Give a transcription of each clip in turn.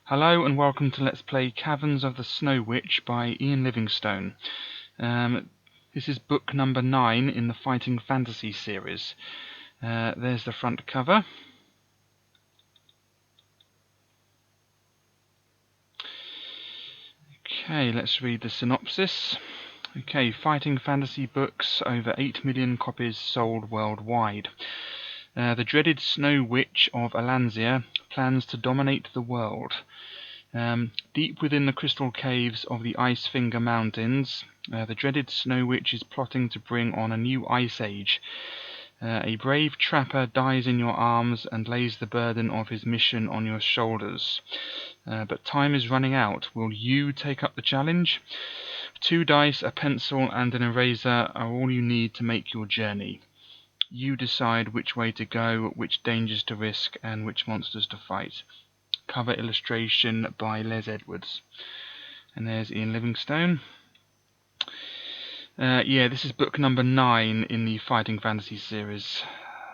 Hello and welcome to Let's Play Caverns of the Snow Witch by Ian Livingstone. This is book number 9 in the Fighting Fantasy series. There's the front cover. Okay, let's read the synopsis. Okay, Fighting Fantasy books, over 8 million copies sold worldwide. The dreaded Snow Witch of Alanzia plans to dominate the world. Deep within the crystal caves of the Icefinger Mountains, the dreaded Snow Witch is plotting to bring on a new ice age. A brave trapper dies in your arms and lays the burden of his mission on your shoulders. But time is running out. Will you take up the challenge? 2 dice, a pencil, and an eraser are all you need to make your journey. You decide which way to go, which dangers to risk, and which monsters to fight. Cover illustration by Les Edwards. And there's Ian Livingstone. This is book number 9 in the Fighting Fantasy series.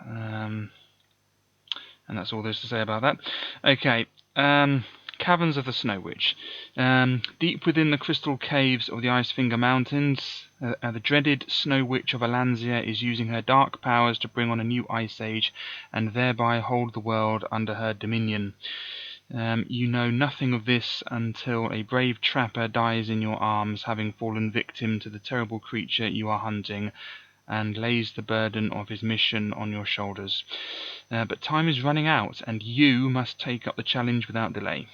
And that's all there's to say about that. Okay, Caverns of the Snow Witch. Deep within the crystal caves of the Icefinger Mountains, the dreaded Snow Witch of Alanzia is using her dark powers to bring on a new ice age and thereby hold the world under her dominion. You know nothing of this until a brave trapper dies in your arms, having fallen victim to the terrible creature you are hunting, and lays the burden of his mission on your shoulders. But time is running out, and you must take up the challenge without delay.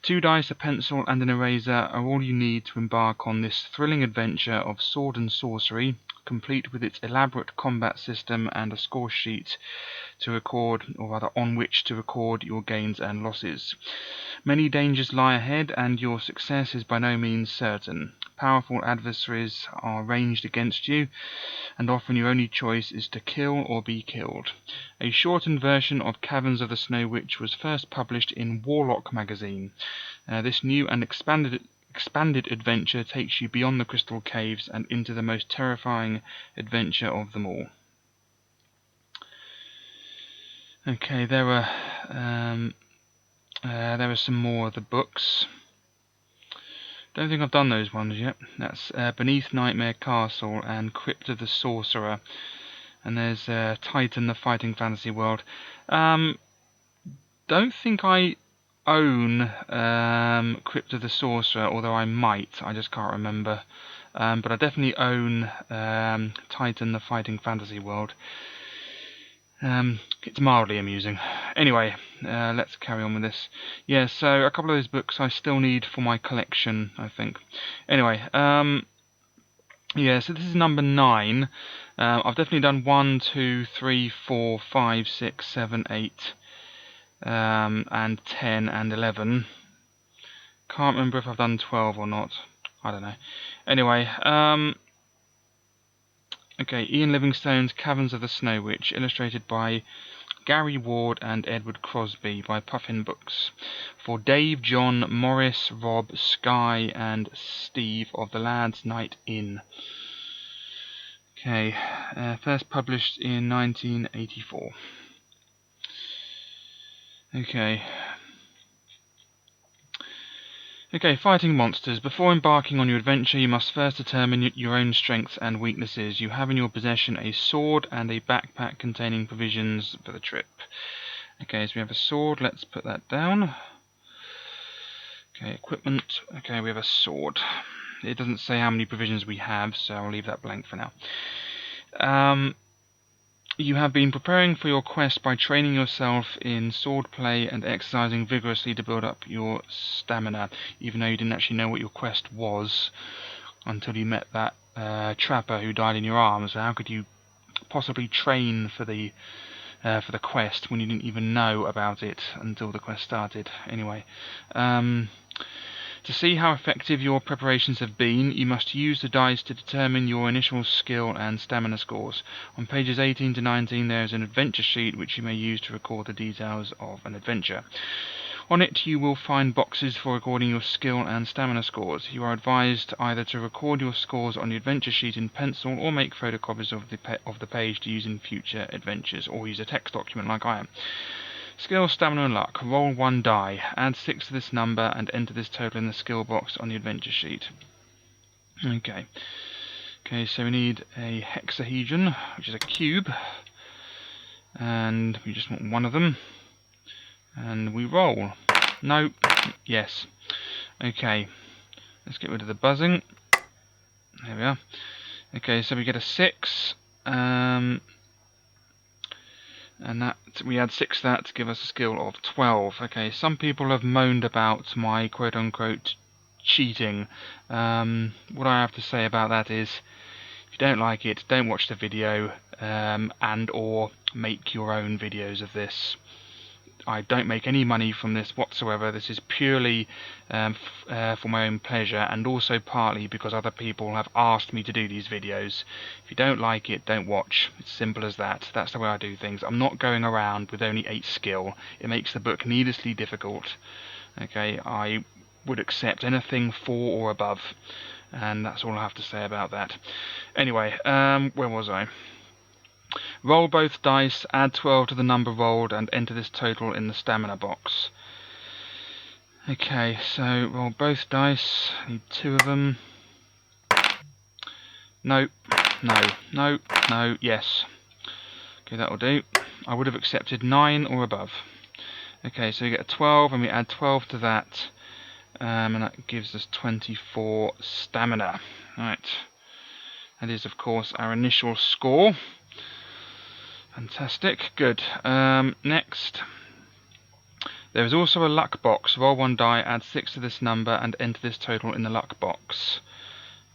2 dice, a pencil, and an eraser are all you need to embark on this thrilling adventure of sword and sorcery, complete with its elaborate combat system and a score sheet to record, or rather on which to record, your gains and losses. Many dangers lie ahead, and your success is by no means certain. Powerful adversaries are ranged against you, and often your only choice is to kill or be killed. A shortened version of Caverns of the Snow Witch was first published in Warlock magazine. This new and expanded adventure takes you beyond the crystal caves and into the most terrifying adventure of them all. Okay, there are some more of the books. Don't think I've done those ones yet. That's Beneath Nightmare Castle and Crypt of the Sorcerer. And there's Titan, the Fighting Fantasy World. Don't think I own Crypt of the Sorcerer, although I might. I just can't remember. But I definitely own Titan, the Fighting Fantasy World. It's mildly amusing. Anyway, let's carry on with this. Yeah, so a couple of those books I still need for my collection, I think. Anyway, yeah, so this is number 9. I've definitely done 1, 2, 3, 4, 5, 6, 7, 8, and 10 and 11. Can't remember if I've done 12 or not. I don't know. Anyway, okay, Ian Livingstone's Caverns of the Snow Witch, illustrated by Gary Ward and Edward Crosby by Puffin Books. For Dave, John, Morris, Rob, Skye and Steve of the Lads' Night Inn. Okay, first published in 1984. Okay, fighting monsters. Before embarking on your adventure, you must first determine your own strengths and weaknesses. You have in your possession a sword and a backpack containing provisions for the trip. Okay, so we have a sword. Let's put that down. Okay, equipment. Okay, we have a sword. It doesn't say how many provisions we have, so I'll leave that blank for now. You have been preparing for your quest by training yourself in swordplay and exercising vigorously to build up your stamina, even though you didn't actually know what your quest was until you met that trapper who died in your arms. So how could you possibly train for the quest when you didn't even know about it until the quest started? Anyway, to see how effective your preparations have been, you must use the dice to determine your initial skill and stamina scores. On pages 18 to 19 there is an adventure sheet which you may use to record the details of an adventure. On it you will find boxes for recording your skill and stamina scores. You are advised either to record your scores on the adventure sheet in pencil or make photocopies of the page to use in future adventures, or use a text document like I am. Skill, stamina and luck. Roll 1 die. Add 6 to this number and enter this total in the skill box on the adventure sheet. Okay. Okay, so we need a hexahedron, which is a cube. And we just want one of them. And we roll. No. Yes. Okay. Let's get rid of the buzzing. There we are. Okay, so we get a 6. And that we add 6 to that to give us a skill of 12. Okay, some people have moaned about my quote-unquote cheating. What I have to say about that is, if you don't like it, don't watch the video, and or make your own videos of this. I don't make any money from this whatsoever. This is purely for my own pleasure, and also partly because other people have asked me to do these videos. If you don't like it, don't watch. It's simple as that. That's the way I do things. I'm not going around with only 8 skill. It makes the book needlessly difficult. Okay, I would accept anything 4 or above, and that's all I have to say about that. Anyway, where was I? Roll both dice, add 12 to the number rolled, and enter this total in the stamina box. Okay, so roll both dice. Need 2 of them. No, no, no, no, yes. Okay, that'll do. I would have accepted 9 or above. Okay, so we get a 12, and we add 12 to that, and that gives us 24 stamina. Right. That is, of course, our initial score. Fantastic, good. Next, there is also a luck box. Roll 1 die, add 6 to this number, and enter this total in the luck box.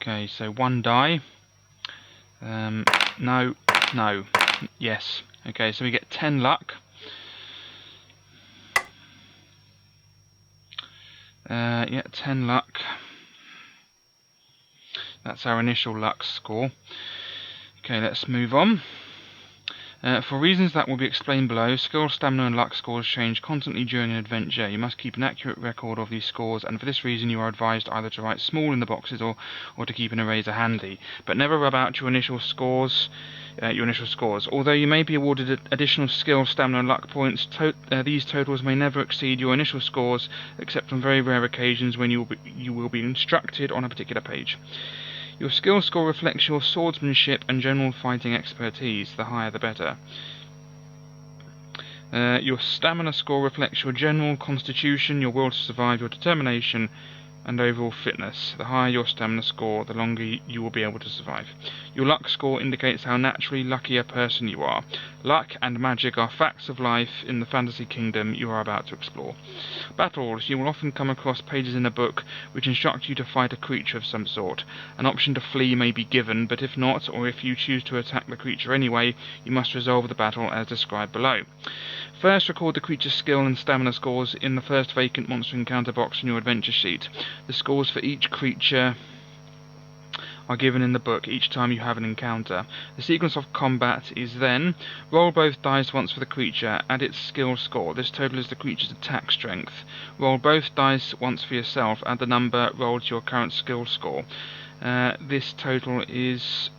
Okay, so 1 die. No, no, yes. Okay, so we get 10 luck. Yeah, 10 luck. That's our initial luck score. Okay, let's move on. For reasons that will be explained below, skill, stamina and luck scores change constantly during an adventure. You must keep an accurate record of these scores, and for this reason you are advised either to write small in the boxes or to keep an eraser handy. But never rub out your initial scores. Although you may be awarded additional skill, stamina and luck points, these totals may never exceed your initial scores, except on very rare occasions when you will be instructed on a particular page. Your skill score reflects your swordsmanship and general fighting expertise, the higher the better. Your stamina score reflects your general constitution, your will to survive, your determination, and overall fitness. The higher your stamina score, the longer you will be able to survive. Your luck score indicates how naturally lucky a person you are. Luck and magic are facts of life in the fantasy kingdom you are about to explore. Battles. You will often come across pages in a book which instruct you to fight a creature of some sort. An option to flee may be given, but if not, or if you choose to attack the creature anyway, you must resolve the battle as described below. First, record the creature's skill and stamina scores in the first vacant monster encounter box on your adventure sheet. The scores for each creature are given in the book each time you have an encounter. The sequence of combat is then: roll both dice once for the creature, add its skill score. This total is the creature's attack strength. Roll both dice once for yourself, add the number rolled to your current skill score. This total is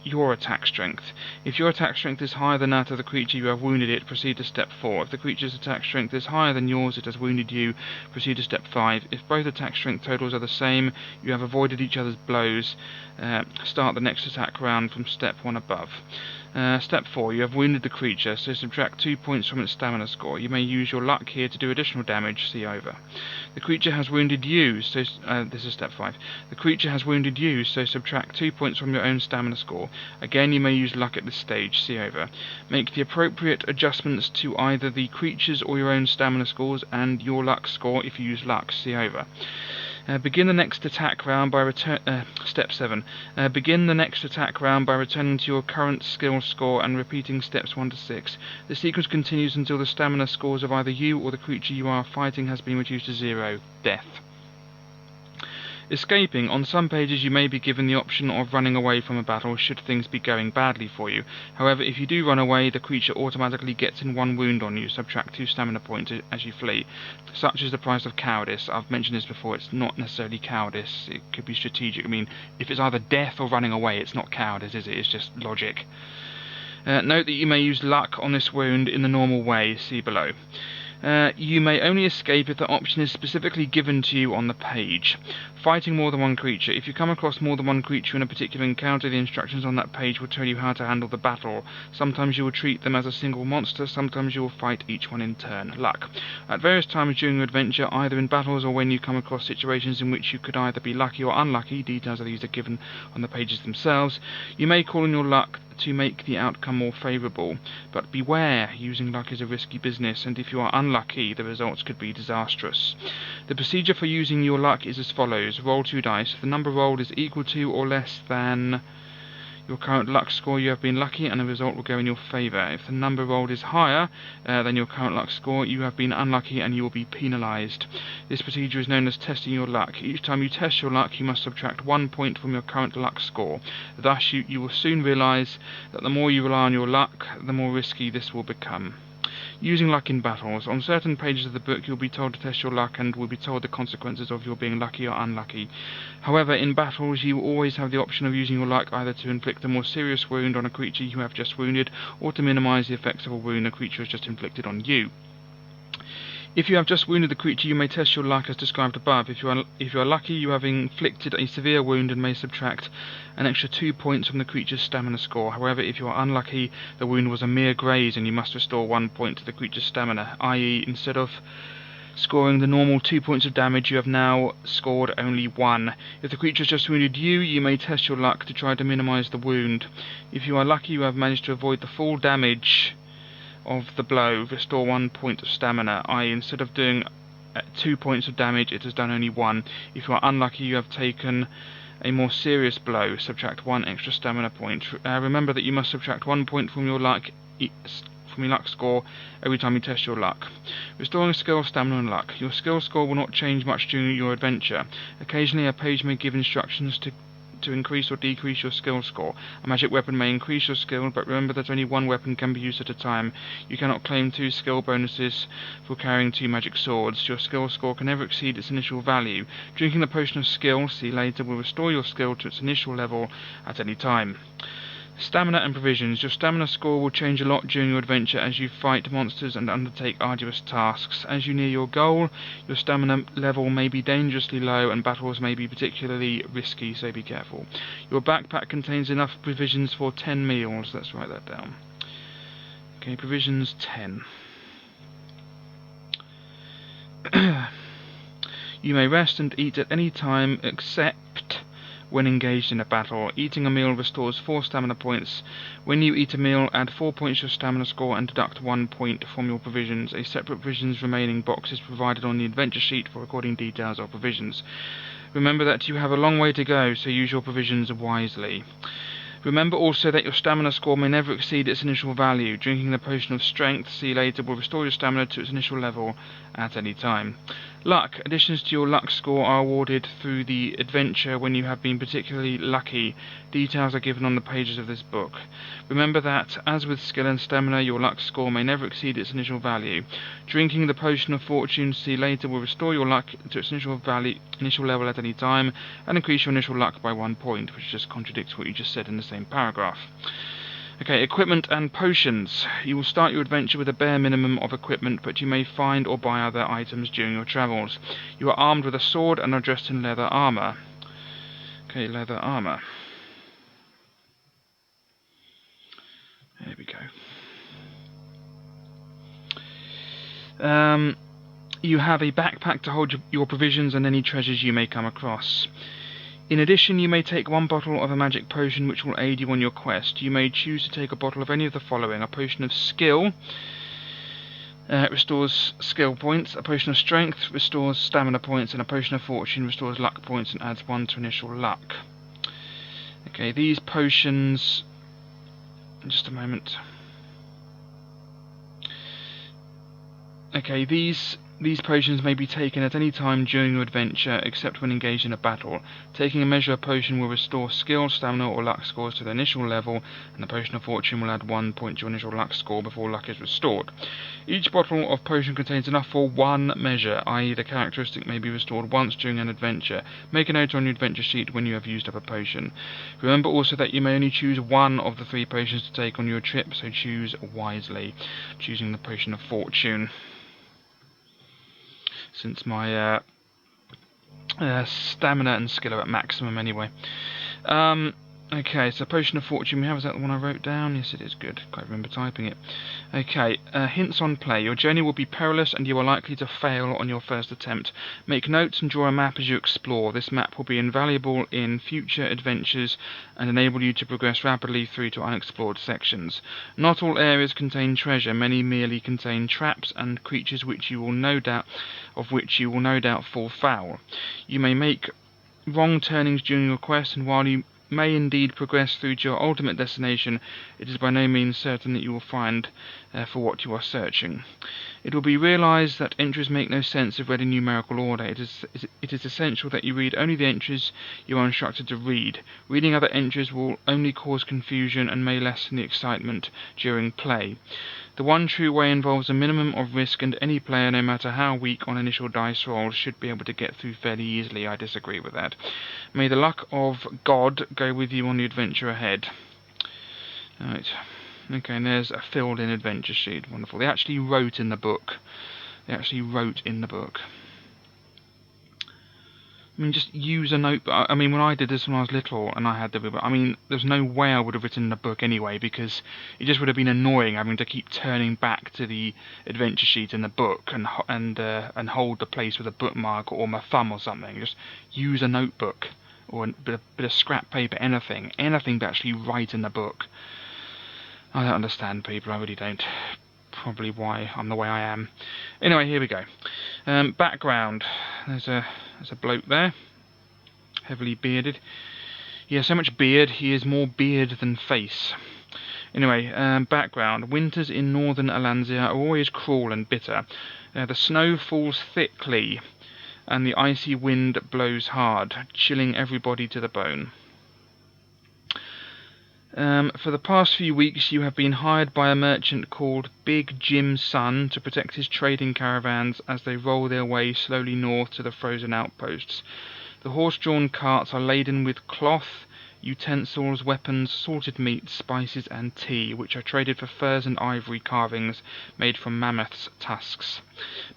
your attack strength. If your attack strength is higher than that of the creature you have wounded it, proceed to step 4. If the creature's attack strength is higher than yours, it has wounded you, proceed to step 5. If both attack strength totals are the same, you have avoided each other's blows, start the next attack round from step 1 above. Step 4. You have wounded the creature, so subtract 2 points from its stamina score. You may use your luck here to do additional damage, see over. The creature has wounded you, so this is step 5. The creature has wounded you, so subtract 2 points from your own stamina score. Again, you may use luck at this stage, see over. Make the appropriate adjustments to either the creature's or your own stamina scores and your luck score if you use luck, see over. Begin the next attack round by step 7. Begin the next attack round by returning to your current skill score and repeating steps 1 to 6. The sequence continues until the stamina scores of either you or the creature you are fighting has been reduced to 0. Death. Escaping. On some pages you may be given the option of running away from a battle should things be going badly for you. However, if you do run away, the creature automatically gets in 1 wound on you, subtract 2 stamina points as you flee. Such is the price of cowardice. I've mentioned this before, it's not necessarily cowardice, it could be strategic. I mean, if it's either death or running away, it's not cowardice, is it? It's just logic. Note that you may use luck on this wound in the normal way, see below. You may only escape if the option is specifically given to you on the page. Fighting more than one creature. If you come across more than one creature in a particular encounter, the instructions on that page will tell you how to handle the battle. Sometimes you will treat them as a single monster, sometimes you will fight each one in turn. Luck. At various times during your adventure, either in battles or when you come across situations in which you could either be lucky or unlucky, details of these are given on the pages themselves, you may call on your luck to make the outcome more favourable. But beware, using luck is a risky business, and if you are unlucky, the results could be disastrous. The procedure for using your luck is as follows. Roll 2 dice. If the number rolled is equal to or less than your current luck score, you have been lucky and the result will go in your favour. If the number rolled is higher than your current luck score, you have been unlucky and you will be penalised. This procedure is known as testing your luck. Each time you test your luck, you must subtract 1 point from your current luck score. Thus, you will soon realise that the more you rely on your luck, the more risky this will become. Using luck in battles. On certain pages of the book you'll be told to test your luck and will be told the consequences of your being lucky or unlucky. However, in battles you will always have the option of using your luck either to inflict a more serious wound on a creature you have just wounded, or to minimise the effects of a wound a creature has just inflicted on you. If you have just wounded the creature, you may test your luck as described above. If you are lucky, you have inflicted a severe wound and may subtract an extra 2 points from the creature's stamina score. However, if you are unlucky, the wound was a mere graze and you must restore 1 point to the creature's stamina, i.e. instead of scoring the normal 2 points of damage, you have now scored only 1. If the creature has just wounded you, you may test your luck to try to minimise the wound. If you are lucky, you have managed to avoid the full damage of the blow, restore 1 point of stamina, i.e. instead of doing 2 points of damage, it has done only 1. If you are unlucky, you have taken a more serious blow, subtract 1 extra stamina point. Remember that you must subtract 1 point from your luck score every time you test your luck. Restoring skill, stamina and luck. Your skill score will not change much during your adventure. Occasionally a page may give instructions to increase or decrease your skill score. A magic weapon may increase your skill, but remember that only one weapon can be used at a time. You cannot claim 2 skill bonuses for carrying 2 magic swords. Your skill score can never exceed its initial value. Drinking the potion of skill, see later, will restore your skill to its initial level at any time. Stamina and provisions. Your stamina score will change a lot during your adventure as you fight monsters and undertake arduous tasks. As you near your goal, your stamina level may be dangerously low and battles may be particularly risky, so be careful. Your backpack contains enough provisions for 10 meals. Let's write that down. Okay, provisions 10. You may rest and eat at any time except when engaged in a battle. Eating a meal restores 4 stamina points. When you eat a meal, add 4 points to your stamina score and deduct 1 point from your provisions. A separate provisions remaining box is provided on the adventure sheet for recording details of provisions. Remember that you have a long way to go, so use your provisions wisely. Remember also that your stamina score may never exceed its initial value. Drinking the potion of strength, see later, will restore your stamina to its initial level at any time. Luck. Additions to your luck score are awarded through the adventure when you have been particularly lucky. Details are given on the pages of this book. Remember that, as with skill and stamina, your luck score may never exceed its initial value. Drinking the potion of fortune, see later, will restore your luck to its initial level at any time, and increase your initial luck by 1 point, which just contradicts what you just said in the same paragraph. Okay, equipment and potions. You will start your adventure with a bare minimum of equipment, but you may find or buy other items during your travels. You are armed with a sword and are dressed in leather armour. Okay, leather armour. There we go. You have a backpack to hold your provisions and any treasures you may come across. In addition, you may take 1 bottle of a magic potion which will aid you on your quest. You may choose to take a bottle of any of the following: a potion of skill, restores skill points; a potion of strength restores stamina points; and a potion of fortune restores luck points and adds 1 to initial luck. Okay, these potions... just a moment. Okay, these These potions may be taken at any time during your adventure, except when engaged in a battle. Taking a measure of potion will restore skill, stamina, or luck scores to their initial level, and the potion of fortune will add 1 point to your initial luck score before luck is restored. Each bottle of potion contains enough for 1 measure, i.e. the characteristic may be restored once during an adventure. Make a note on your adventure sheet when you have used up a potion. Remember also that you may only choose one of the 3 potions to take on your trip, so choose wisely. Choosing the potion of fortune, since my stamina and skill are at maximum anyway. Okay, so Potion of Fortune we have, is that the one I wrote down? Yes, it is. Good. Can't remember typing it. Okay, hints on play. Your journey will be perilous and you are likely to fail on your first attempt. Make notes and draw a map as you explore. This map will be invaluable in future adventures and enable you to progress rapidly through to unexplored sections. Not all areas contain treasure. Many merely contain traps and creatures which you will no doubt fall foul. You may make wrong turnings during your quest, and while you may indeed progress through to your ultimate destination, it is by no means certain that you will find for what you are searching. It will be realized that entries make no sense if read in numerical order. It is essential that you read only the entries you are instructed to read. Reading other entries will only cause confusion and may lessen the excitement during play. The one true way involves a minimum of risk, and any player, no matter how weak on initial dice rolls, should be able to get through fairly easily. I disagree with that. May the luck of God go with you on the adventure ahead. Right. Okay, and there's a filled-in adventure sheet. Wonderful. They actually wrote in the book. I mean, just use a notebook. I mean, when I did this when I was little and I had the book, I mean, there's no way I would have written in the book anyway, because it just would have been annoying having to keep turning back to the adventure sheet in the book and hold the place with a bookmark or my thumb or something. Just use a notebook or a bit of scrap paper, anything to actually write in the book. I don't understand people, I really don't. Probably why I'm the way I am. Anyway, here we go. Background. There's a bloke there, heavily bearded. He has so much beard, he is more beard than face. Anyway, background. Winters in northern Alanzia are always cruel and bitter. The snow falls thickly, and the icy wind blows hard, chilling everybody to the bone. For the past few weeks you have been hired by a merchant called Big Jim's Son to protect his trading caravans as they roll their way slowly north to the frozen outposts. The horse-drawn carts are laden with cloth, utensils, weapons, salted meats, spices and tea, which are traded for furs and ivory carvings made from mammoths' tusks.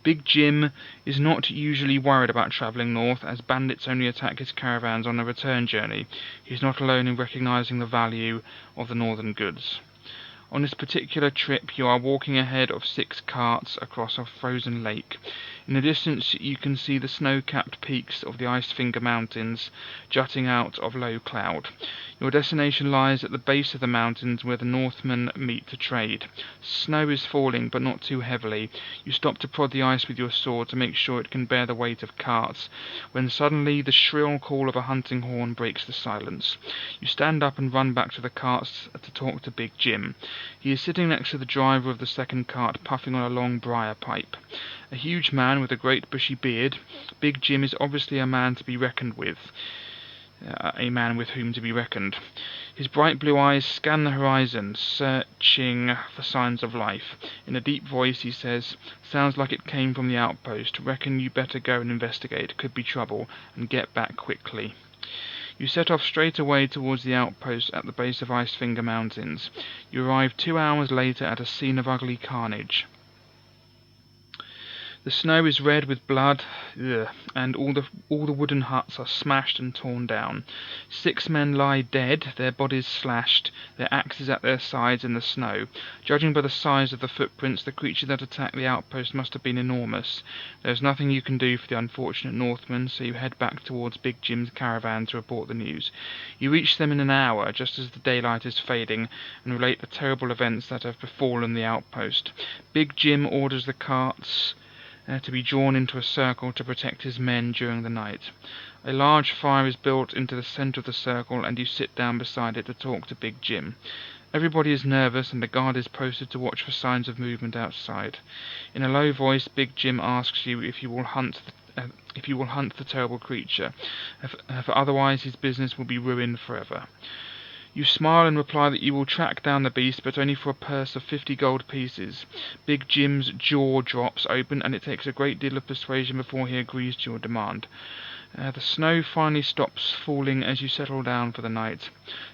Big Jim is not usually worried about travelling north, as bandits only attack his caravans on a return journey. He is not alone in recognising the value of the northern goods. On this particular trip, you are walking ahead of 6 carts across a frozen lake. In the distance, you can see the snow-capped peaks of the Icefinger Mountains jutting out of low cloud. Your destination lies at the base of the mountains where the Northmen meet to trade. Snow is falling, but not too heavily. You stop to prod the ice with your sword to make sure it can bear the weight of carts, when suddenly the shrill call of a hunting horn breaks the silence. You stand up and run back to the carts to talk to Big Jim. He is sitting next to the driver of the second cart, puffing on a long briar pipe. A huge man with a great bushy beard, Big Jim is obviously a man to be reckoned with. A man with whom to be reckoned. His bright blue eyes scan the horizon, searching for signs of life. In a deep voice he says, "Sounds like it came from the outpost. Reckon you better go and investigate. Could be trouble. And get back quickly." You set off straight away towards the outpost at the base of Icefinger Mountains. You arrive 2 hours later at a scene of ugly carnage. The snow is red with blood, and all the wooden huts are smashed and torn down. 6 men lie dead, their bodies slashed, their axes at their sides in the snow. Judging by the size of the footprints, the creature that attacked the outpost must have been enormous. There is nothing you can do for the unfortunate Northmen, so you head back towards Big Jim's caravan to report the news. You reach them in an hour, just as the daylight is fading, and relate the terrible events that have befallen the outpost. Big Jim orders the carts to be drawn into a circle to protect his men during the night. A large fire is built into the centre of the circle, and you sit down beside it to talk to Big Jim. Everybody is nervous and a guard is posted to watch for signs of movement outside. In a low voice, Big Jim asks you if you will hunt the terrible creature, for otherwise his business will be ruined forever. You smile and reply that you will track down the beast, but only for a purse of 50 gold pieces. Big Jim's jaw drops open, and it takes a great deal of persuasion before he agrees to your demand. The snow finally stops falling as you settle down for the night.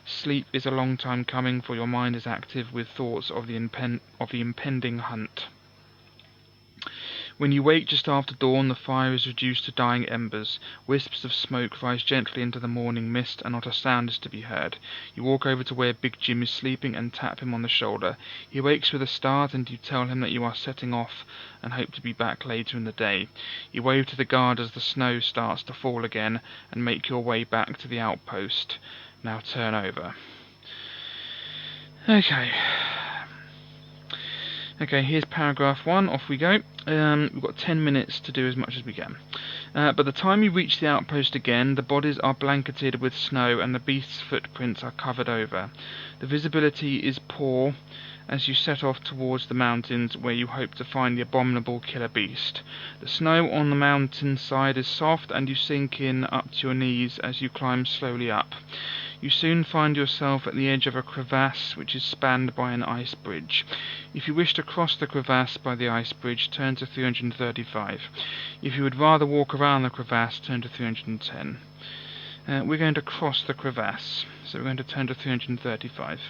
Sleep is a long time coming, for your mind is active with thoughts of the impending hunt. When you wake just after dawn, the fire is reduced to dying embers. Wisps of smoke rise gently into the morning mist, and not a sound is to be heard. You walk over to where Big Jim is sleeping and tap him on the shoulder. He wakes with a start, and you tell him that you are setting off and hope to be back later in the day. You wave to the guard as the snow starts to fall again, and make your way back to the outpost. Now turn over. Okay, here's paragraph 1, off we go. We've got 10 minutes to do as much as we can. By the time you reach the outpost again, the bodies are blanketed with snow and the beast's footprints are covered over. The visibility is poor as you set off towards the mountains where you hope to find the abominable killer beast. The snow on the mountainside is soft and you sink in up to your knees as you climb slowly up. You soon find yourself at the edge of a crevasse which is spanned by an ice bridge. If you wish to cross the crevasse by the ice bridge, turn to 335. If you would rather walk around the crevasse, turn to 310. We're going to cross the crevasse, so we're going to turn to 335.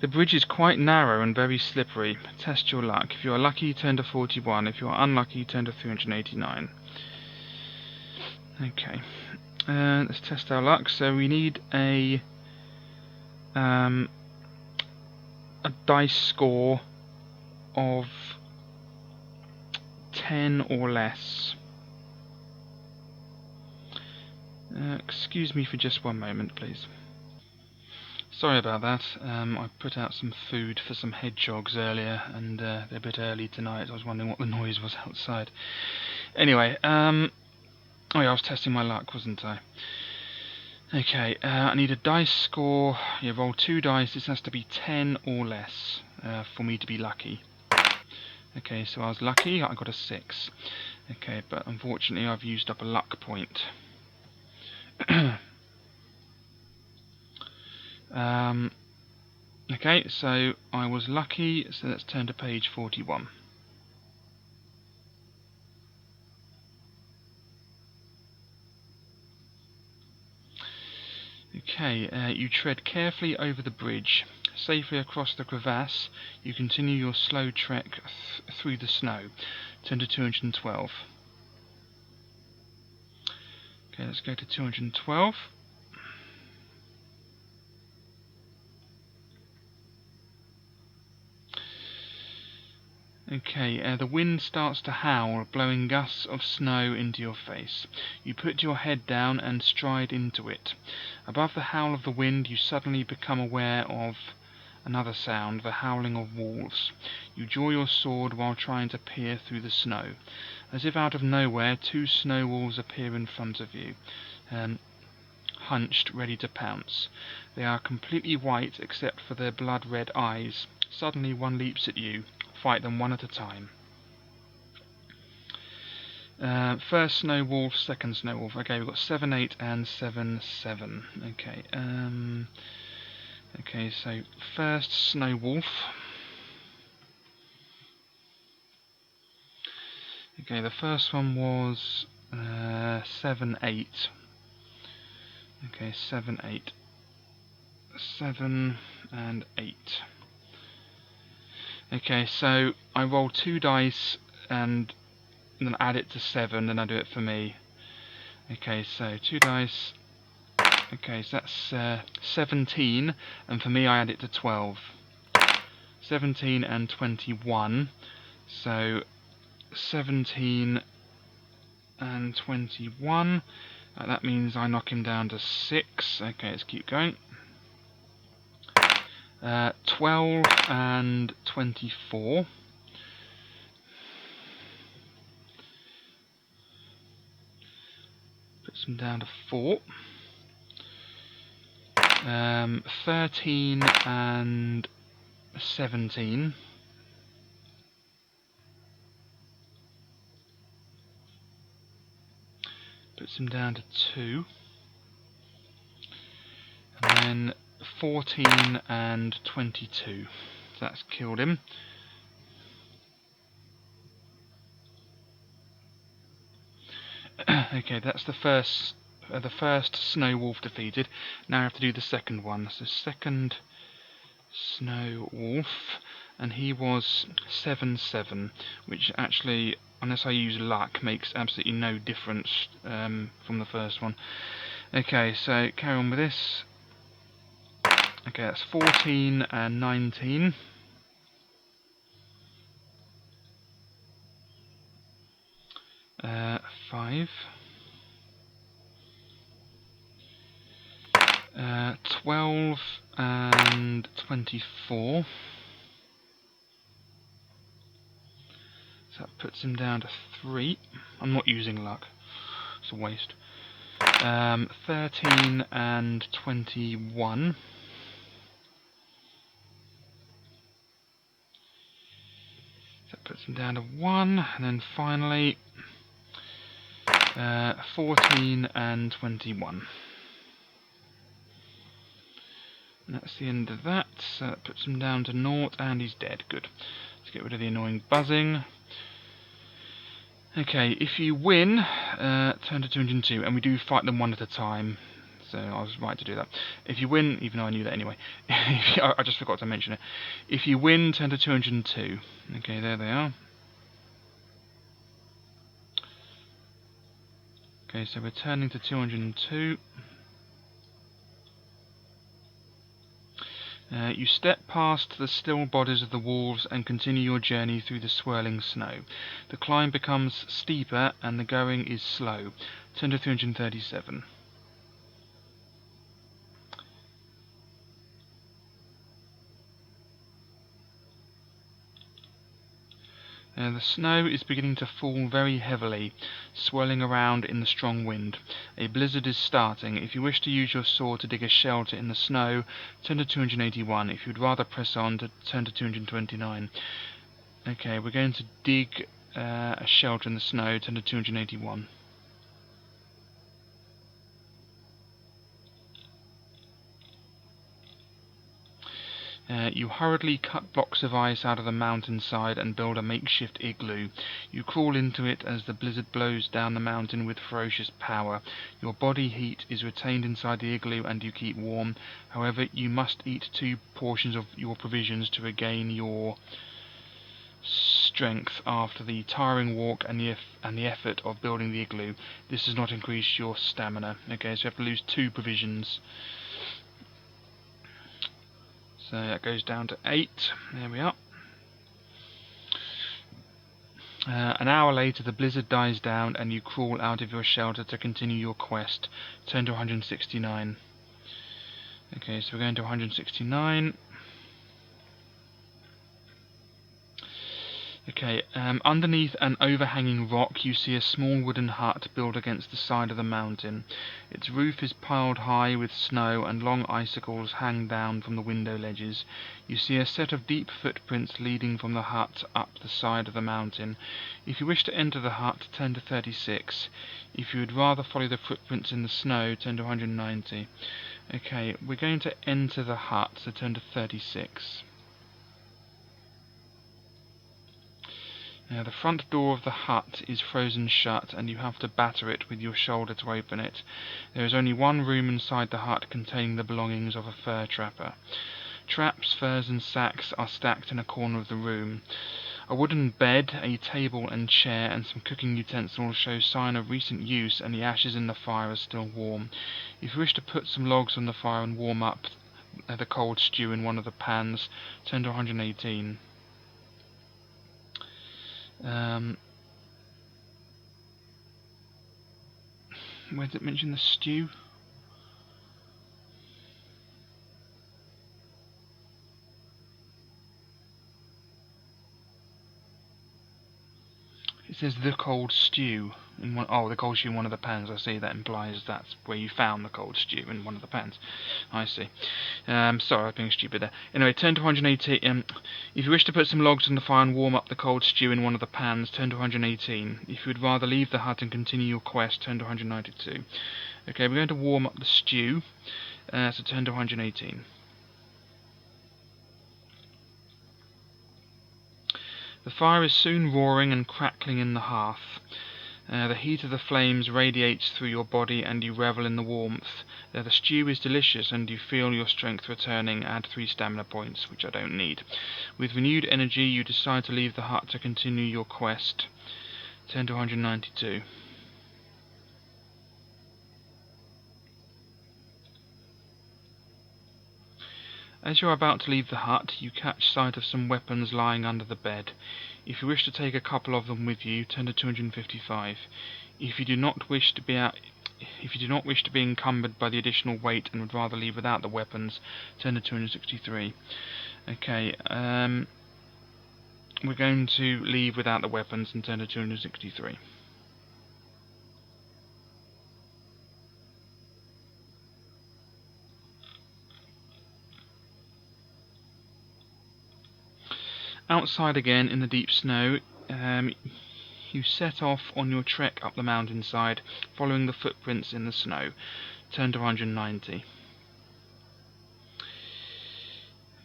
The bridge is quite narrow and very slippery. Test your luck. If you are lucky, turn to 41. If you are unlucky, turn to 389. Okay. Let's test our luck. So we need a dice score of 10 or less. Excuse me for just one moment, please. Sorry about that. I put out some food for some hedgehogs earlier, and they're a bit early tonight. I was wondering what the noise was outside. Anyway, oh yeah, I was testing my luck, wasn't I? Okay, I need a dice score. You roll 2 dice. This has to be 10 or less for me to be lucky. Okay, so I was lucky. I got a 6. Okay, but unfortunately I've used up a luck point. Okay, so I was lucky, so let's turn to page 41. Okay, you tread carefully over the bridge. Safely across the crevasse, you continue your slow trek through the snow. Turn to 212. Okay, let's go to 212. Okay, the wind starts to howl, blowing gusts of snow into your face. You put your head down and stride into it. Above the howl of the wind, you suddenly become aware of another sound, the howling of wolves. You draw your sword while trying to peer through the snow. As if out of nowhere, 2 snow wolves appear in front of you, hunched, ready to pounce. They are completely white except for their blood-red eyes. Suddenly one leaps at you. Fight them one at a time. First snow wolf, second snow wolf. Okay, we've got 7, 8, and 7, 7. Okay. Okay, so first snow wolf. Okay, the first one was 7, 8. Okay, 7, 8. 7 and 8. Okay, so I roll 2 dice and then add it to 7, and I do it for me. Okay, so 2 dice. Okay, so that's 17, and for me I add it to 12. 17 and 21. So 17 and 21. That means I knock him down to 6. Okay, let's keep going. 12 and 24. puts him down to 4. 13 and 17. Puts him down to 2. And then 14 and 22. So that's killed him. Okay, that's the first snow wolf defeated. Now I have to do the second one. So second snow wolf, and he was 7/7, which actually, unless I use luck, makes absolutely no difference from the first one. Okay, so carry on with this. Okay, that's 14 and 19. 5. 12 and 24. So that puts him down to 3. I'm not using luck. It's a waste. 13 and 21. So that puts him down to 1. And then finally, 14 and 21. And that's the end of that. So that puts him down to 0, and he's dead. Good. Let's get rid of the annoying buzzing. Okay, if you win, turn to 202, and we do fight them one at a time. So I was right to do that. If you win, even though I knew that anyway, I just forgot to mention it. If you win, turn to 202. Okay, there they are. Okay, so we're turning to 202. You step past the still bodies of the wolves and continue your journey through the swirling snow. The climb becomes steeper and the going is slow. Turn to 337. The snow is beginning to fall very heavily, swirling around in the strong wind. A blizzard is starting. If you wish to use your sword to dig a shelter in the snow, turn to 281. If you'd rather press on, turn to 229. Okay, we're going to dig a shelter in the snow, turn to 281. You hurriedly cut blocks of ice out of the mountainside and build a makeshift igloo. You crawl into it as the blizzard blows down the mountain with ferocious power. Your body heat is retained inside the igloo and you keep warm. However, you must eat 2 portions of your provisions to regain your strength after the tiring walk and the effort of building the igloo. This does not increase your stamina. Okay, so you have to lose 2 provisions. So that goes down to 8. There we are. An hour later, the blizzard dies down and you crawl out of your shelter to continue your quest. Turn to 169. Okay, so we're going to 169. Okay, underneath an overhanging rock you see a small wooden hut built against the side of the mountain. Its roof is piled high with snow and long icicles hang down from the window ledges. You see a set of deep footprints leading from the hut up the side of the mountain. If you wish to enter the hut, turn to 36. If you would rather follow the footprints in the snow, turn to 190. Okay, we're going to enter the hut, so turn to 36. Now, the front door of the hut is frozen shut and you have to batter it with your shoulder to open it. There is only one room inside the hut containing the belongings of a fur trapper. Traps, furs and sacks are stacked in a corner of the room. A wooden bed, a table and chair and some cooking utensils show sign of recent use and the ashes in the fire are still warm. If you wish to put some logs on the fire and warm up the cold stew in one of the pans, turn to 118. Where did it mention the stew? It says the cold stew. The cold stew in one of the pans. I see. That implies that's where you found the cold stew, in one of the pans. I see. Sorry, I was being stupid there. Anyway, turn to 180. If you wish to put some logs on the fire and warm up the cold stew in one of the pans, turn to 118. If you would rather leave the hut and continue your quest, turn to 192. Okay, we're going to warm up the stew, so turn to 118. The fire is soon roaring and crackling in the hearth. The heat of the flames radiates through your body and you revel in the warmth. The stew is delicious and you feel your strength returning. Add 3 stamina points, which I don't need. With renewed energy, you decide to leave the hut to continue your quest. Turn to 192. As you are about to leave the hut, you catch sight of some weapons lying under the bed. If you wish to take a couple of them with you, turn to 255. If you do not wish to be encumbered by the additional weight and would rather leave without the weapons, turn to 263. Okay, we're going to leave without the weapons and turn to 263. Outside again in the deep snow, you set off on your trek up the mountainside, following the footprints in the snow. Turn to 190.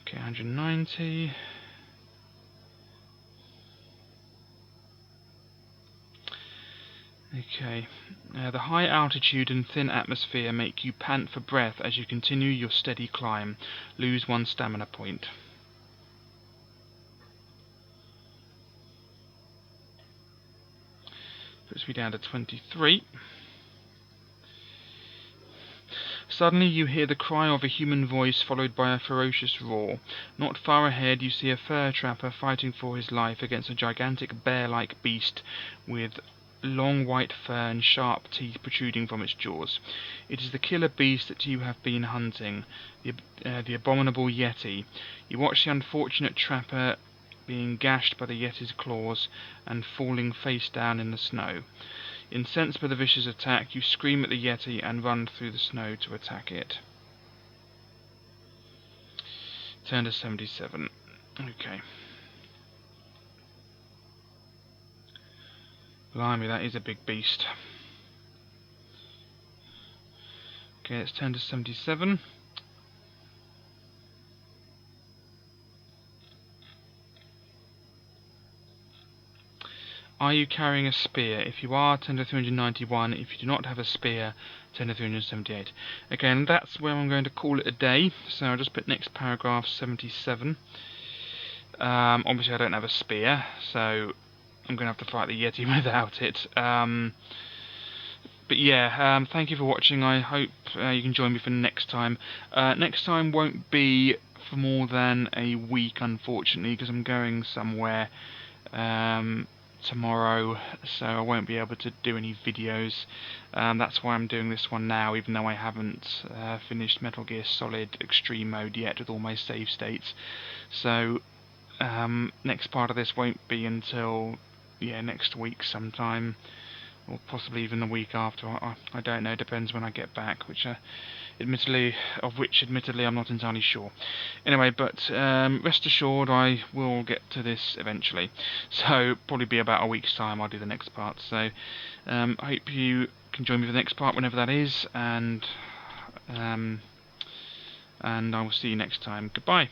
Okay, 190. Okay, the high altitude and thin atmosphere make you pant for breath as you continue your steady climb. Lose 1 stamina point. Puts me down to 23. Suddenly you hear the cry of a human voice followed by a ferocious roar. Not far ahead you see a fur trapper fighting for his life against a gigantic bear-like beast with long white fur and sharp teeth protruding from its jaws. It is the killer beast that you have been hunting, the abominable yeti. You watch the unfortunate trapper being gashed by the yeti's claws and falling face down in the snow. Incensed by the vicious attack, you scream at the yeti and run through the snow to attack it. Turn to 77. Okay. Blimey, that is a big beast. Okay, let's turn to 77. Are you carrying a spear? If you are, turn to 391. If you do not have a spear, turn to 378. Okay, and that's where I'm going to call it a day. So I'll just put next paragraph 77. Obviously I don't have a spear, so I'm going to have to fight the yeti without it. But yeah, thank you for watching. I hope you can join me for next time. Next time won't be for more than a week, unfortunately, because I'm going somewhere tomorrow, so I won't be able to do any videos. That's why I'm doing this one now, even though I haven't finished Metal Gear Solid Extreme Mode yet with all my save states. So next part of this won't be until next week sometime, or possibly even the week after. I don't know, depends when I get back, which admittedly I'm not entirely sure. Anyway, but rest assured I will get to this eventually. So probably be about a week's time I'll do the next part. So I hope you can join me for the next part whenever that is, and I will see you next time. Goodbye.